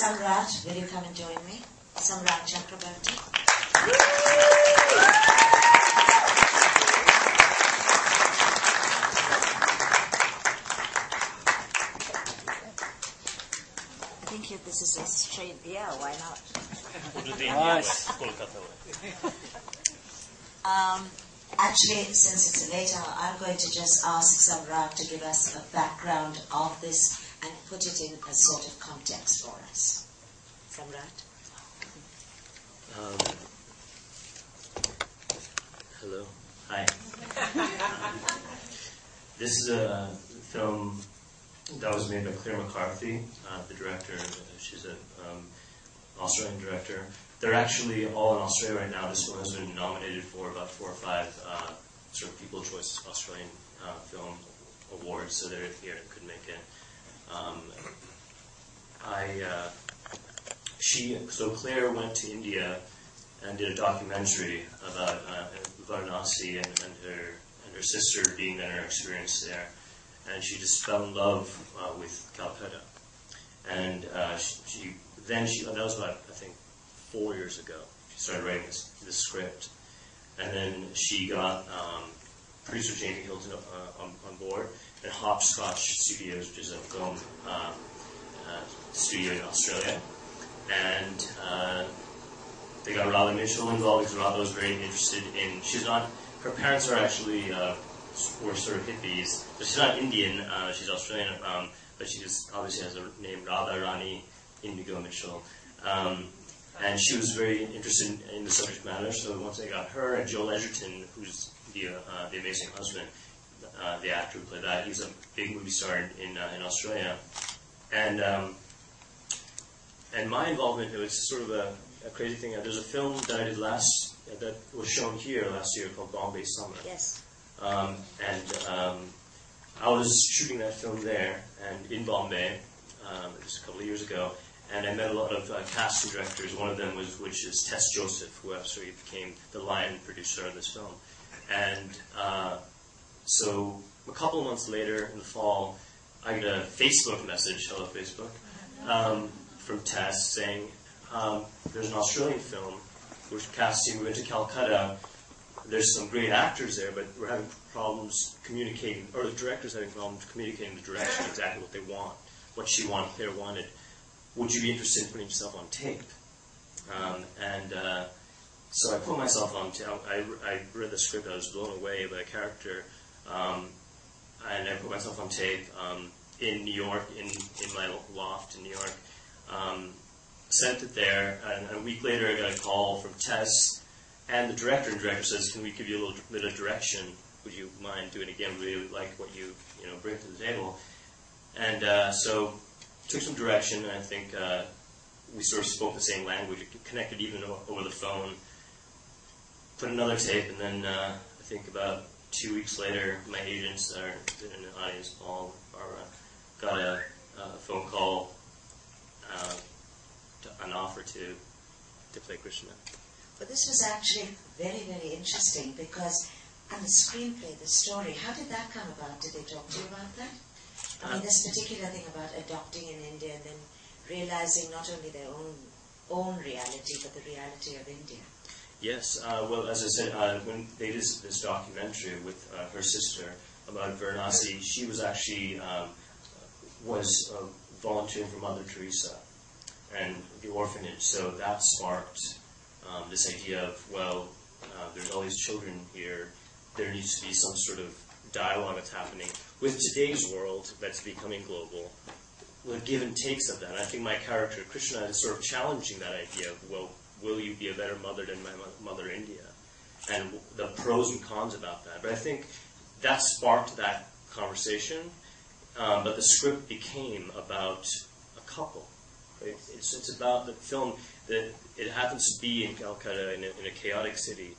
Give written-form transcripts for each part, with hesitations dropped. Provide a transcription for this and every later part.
Samrat, will you come and join me? Samrat Chakrabarti. I think if this is a straight, yeah, why not? Actually, since it's late hour, I'm going to just ask Samrat to give us a background of this and put it in a sort of context for us. Samrat? Hello. Hi. This is a film that was made by McCarthy, the director. She's an Australian director. They're actually all in Australia right now. This film has been nominated for about 4 or 5 sort of People's Choice Australian Film Awards, so they're here and could make it. So Claire went to India and did a documentary about an Aussie and her sister being there and her experience there, and she just fell in love with Calcutta, and that was about, I think, 4 years ago. She started writing this script, and then she got producer Jamie Hilton on board, and Hopscotch Studios, which is a film studio in Australia, and they got Radha Mitchell involved because Radha was very interested in. Her parents are actually were sort of hippies, but she's not Indian. She's Australian, but she just obviously has a name, Radha Rani Indigo Mitchell. And she was very interested in the subject matter, so once they got her and Joel Edgerton, who's the amazing husband, the actor who played that, he's a big movie star in Australia. And my involvement, it was sort of a crazy thing. There's a film that I did that was shown here last year called Bombay Summer. Yes. I was shooting that film there, and in Bombay, just a couple of years ago, and I met a lot of casting directors. One of them which is Tess Joseph, who actually became the line producer of this film. And so a couple of months later, in the fall, I got a Facebook message, hello Facebook, from Tess saying, there's an Australian film, we're casting, we went to Calcutta, there's some great actors there, but we're having problems communicating, or the director's having problems communicating the direction, exactly what they want, what she wanted, Claire wanted. Would you be interested in putting yourself on tape? So I put myself on tape. I read the script, I was blown away by a character, and I put myself on tape in New York, in my loft in New York. Sent it there, and a week later I got a call from Tess and the director. And the director says, "Can we give you a little bit of direction? Would you mind doing it again? We really like what you bring to the table." And so took some direction, and I think we sort of spoke the same language, connected even over the phone. Put another tape, and then I think about 2 weeks later, my agents are in the audience, Paul, Barbara, got a phone call, an offer to play Krishna. But this was actually very, very interesting because on the screenplay, the story, how did that come about? Did they talk to you about that? I mean, this particular thing about adopting in India and then realizing not only their own reality, but the reality of India. Yes, well, as I said, when they did this documentary with her sister about Varanasi, she was actually volunteering for Mother Teresa and the orphanage, so that sparked this idea of, well, there's all these children here, there needs to be some sort of dialogue that's happening. With today's world that's becoming global, the give and takes of that, and I think my character, Krishna, is sort of challenging that idea of, well, will you be a better mother than my mother India? And the pros and cons about that. But I think that sparked that conversation, but the script became about a couple. It's about the film that it happens to be in Calcutta, in a chaotic city,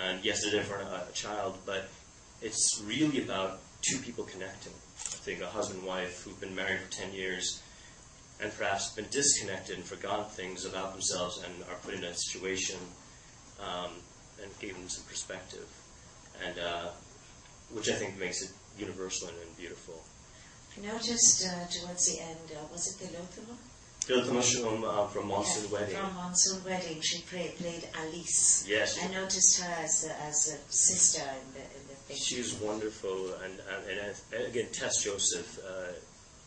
and yes, they're there for a child, but it's really about two people connecting. I think a husband and wife who've been married for 10 years and perhaps been disconnected and forgotten things about themselves and are put in a situation and gave them some perspective, and which I think makes it universal and beautiful. I noticed towards the end, was it the Lothama? from Monsoon Wedding. From Monsoon Wedding, she played Alice. Yes. I noticed her as a sister in the thing. She's wonderful, and again, Tess Joseph.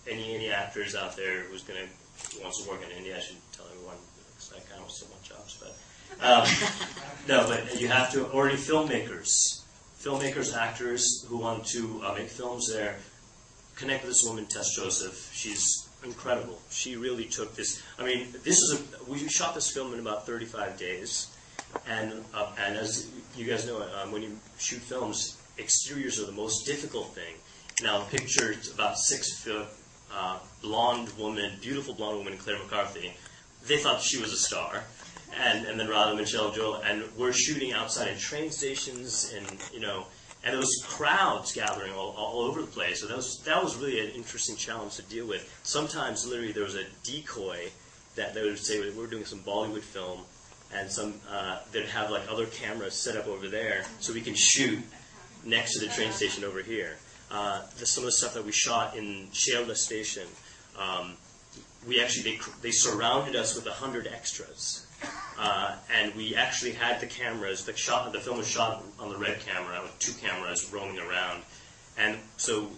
Any actors out there who's wants to work in India, I should tell everyone because I kind of still want jobs, but no, but you have to. Or any filmmakers, actors who want to make films there. Connect with this woman, Tess Joseph. She's incredible. She really took this. I mean, we shot this film in about 35 days, and as you guys know, when you shoot films, exteriors are the most difficult thing. Now, picture about 6 foot, blonde woman, beautiful blonde woman, Claire McCarthy. They thought she was a star, and then Radha Mitchell, Joel, and we're shooting outside in train stations, and and there was crowds gathering all over the place. So that was really an interesting challenge to deal with. Sometimes, literally, there was a decoy that they would say we're doing some Bollywood film, and they'd have like other cameras set up over there so we can shoot next to the train station over here. Some of the stuff that we shot in Shivdasani station, they surrounded us with 100 extras. And we actually had the cameras. The film was shot on the red camera with 2 cameras roaming around, and so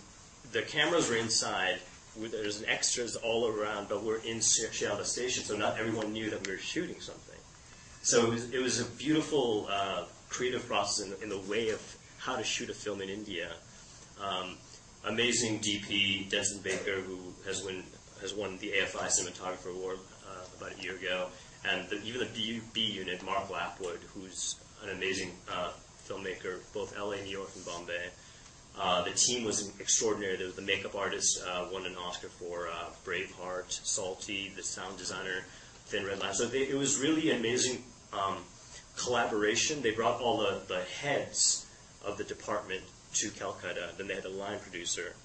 the cameras were inside. There's extras all around, but we're in Shivdasani station, so not everyone knew that we were shooting something. So it was a beautiful creative process in the way of how to shoot a film in India. Amazing DP Denson Baker, who has won the AFI Cinematographer Award about a year ago. And even the B unit, Mark Lapwood, who's an amazing filmmaker, both LA, New York, and Bombay. The team was extraordinary. The makeup artist won an Oscar for Braveheart, Salty, the sound designer, Thin Red Line. So it was really an amazing collaboration. They brought all the heads of the department to Calcutta. Then they had a line producer,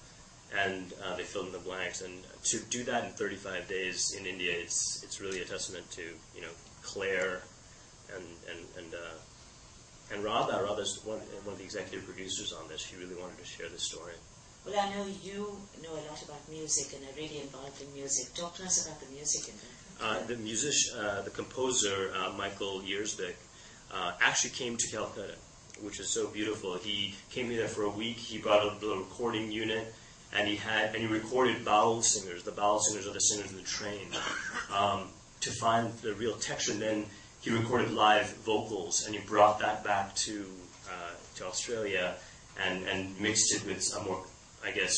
and they filled in the blanks. And to do that in 35 days in India, it's really a testament to Claire and Radha. Radha's one of the executive producers on this. She really wanted to share this story. Well, I know you know a lot about music and are really involved in music. Talk to us about the music in that. The composer Michael Yearsbeck actually came to Calcutta, which is so beautiful. He came here for a week. He brought a little recording unit. And he recorded bowel singers. The bowel singers are the singers in the train, to find the real texture. And then he recorded live vocals, and he brought that back to Australia and mixed it with some more, I guess,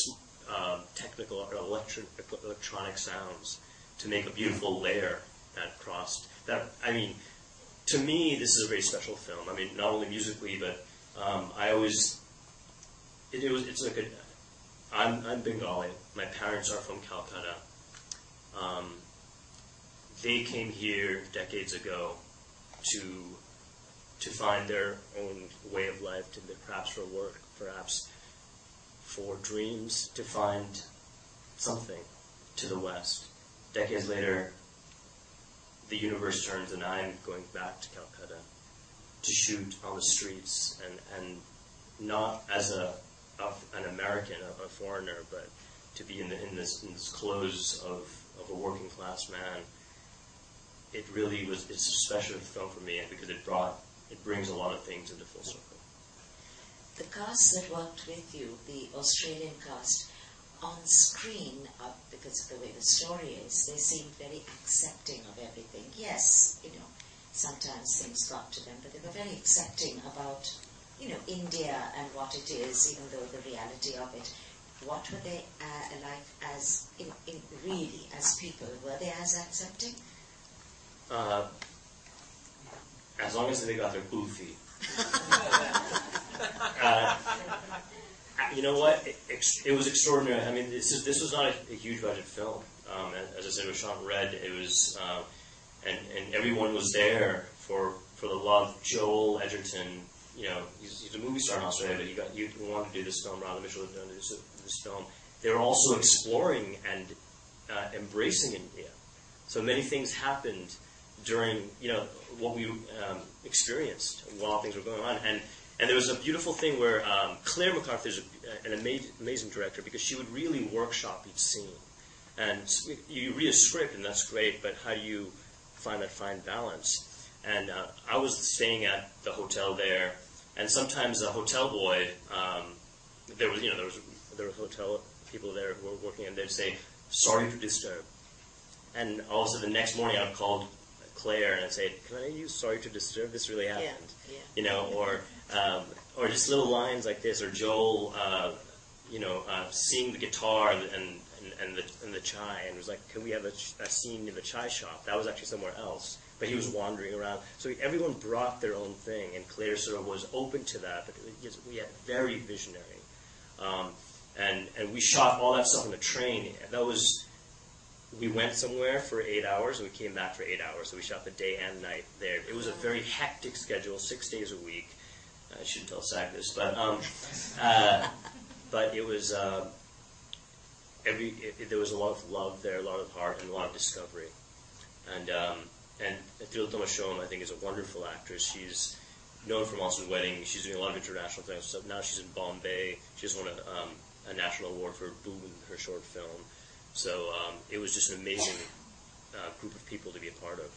technical or electronic sounds to make a beautiful layer that crossed. To me, this is a very special film. I mean, not only musically, but it's like a. I'm Bengali. My parents are from Calcutta. They came here decades ago to find their own way of life, perhaps for work, perhaps for dreams, to find something to the West. Decades later, the universe turns, and I'm going back to Calcutta to shoot on the streets, and not as an American, a foreigner, but to be in this clothes of a working class man. It's a special film for me because it brings a lot of things into full circle. The cast that worked with you, the Australian cast, on screen, because of the way the story is, they seemed very accepting of everything. Yes, sometimes things got to them, but they were very accepting about India and what it is, even though the reality of it. What were they like as really as people? Were they as accepting? As long as they got their kulfi. You know what? It was extraordinary. I mean, this was not a huge budget film. As I said, it was shot in red. It was, and everyone was there for the love. Joel Edgerton. He's a movie star in Australia, but you wanted to do this film. Radha Mitchell wanted to do this film. They were also exploring and embracing India. So many things happened during what we experienced while things were going on. And there was a beautiful thing where Claire McCarthy is an amazing director because she would really workshop each scene. And you read a script, and that's great, but how do you find that fine balance? And I was staying at the hotel there, and sometimes a hotel boy, there were hotel people there who were working, and they'd say, "Sorry to disturb." And also the next morning, I'd call Claire and I'd say, "Can I use 'sorry to disturb'? This really happened." Yeah. Or just little lines like this, or Joel, seeing the guitar and the chai, and it was like, "Can we have a scene in the chai shop?" That was actually somewhere else, but he was wandering around. So everyone brought their own thing, and Claire sort of was open to that, but we had very visionary. And we shot all that stuff on the train. We went somewhere for 8 hours, and we came back for 8 hours. So we shot the day and night there. It was a very hectic schedule, 6 days a week. I shouldn't tell SAG this, but it was there was a lot of love there, a lot of heart, and a lot of discovery. And Tiltoma Shom, I think, is a wonderful actress. She's known for Monsters Wedding. She's doing a lot of international things. So now she's in Bombay. She just won a national award for Boom, her short film. So it was just an amazing group of people to be a part of.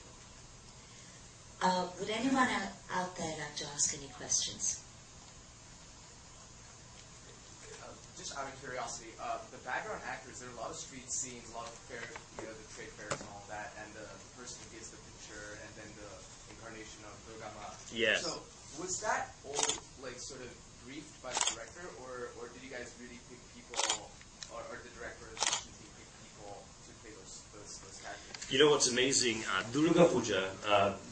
Would anyone out there like to ask any questions? Just out of curiosity, the background actors, there are a lot of street scenes, a lot of fairs, the trade fairs and all that, and the person who gives the picture, and then the incarnation of Durga Ma. Yes. So was that all sort of briefed by the director, or did you guys really pick people, or the director or the production team pick people to play those characters? You know what's amazing? Durga Puja,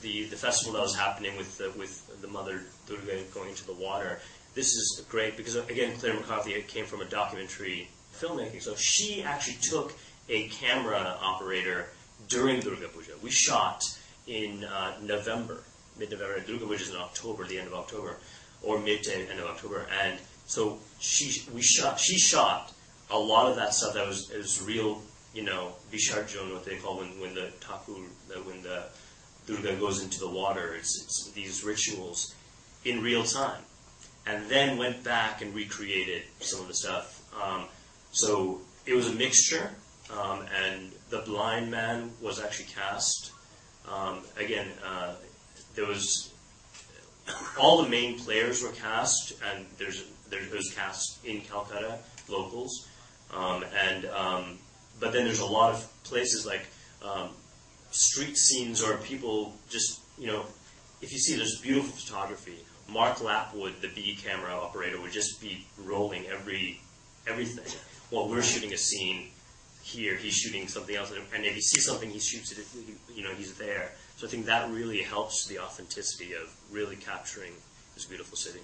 the festival that was happening with the mother Durga going into the water. This is great because, again, Claire McCarthy came from a documentary filmmaking. So she actually took a camera operator during Durga Puja. We shot in November, mid-November. Durga Puja is in October, the end of October, or mid to end of October. And so she shot a lot of that stuff that was real, Visharjan, what they call when the Thakur, when the Durga goes into the water. It's these rituals in real time. And then went back and recreated some of the stuff. So it was a mixture, and the blind man was actually cast. There was all the main players were cast, and there was cast in Calcutta, locals, but then there's a lot of places like street scenes or people just if you see there's beautiful photography. Mark Lapwood, the B camera operator, would just be rolling everything. While we're shooting a scene here, he's shooting something else, and if you see something, he shoots it. He's there. So I think that really helps the authenticity of really capturing this beautiful city.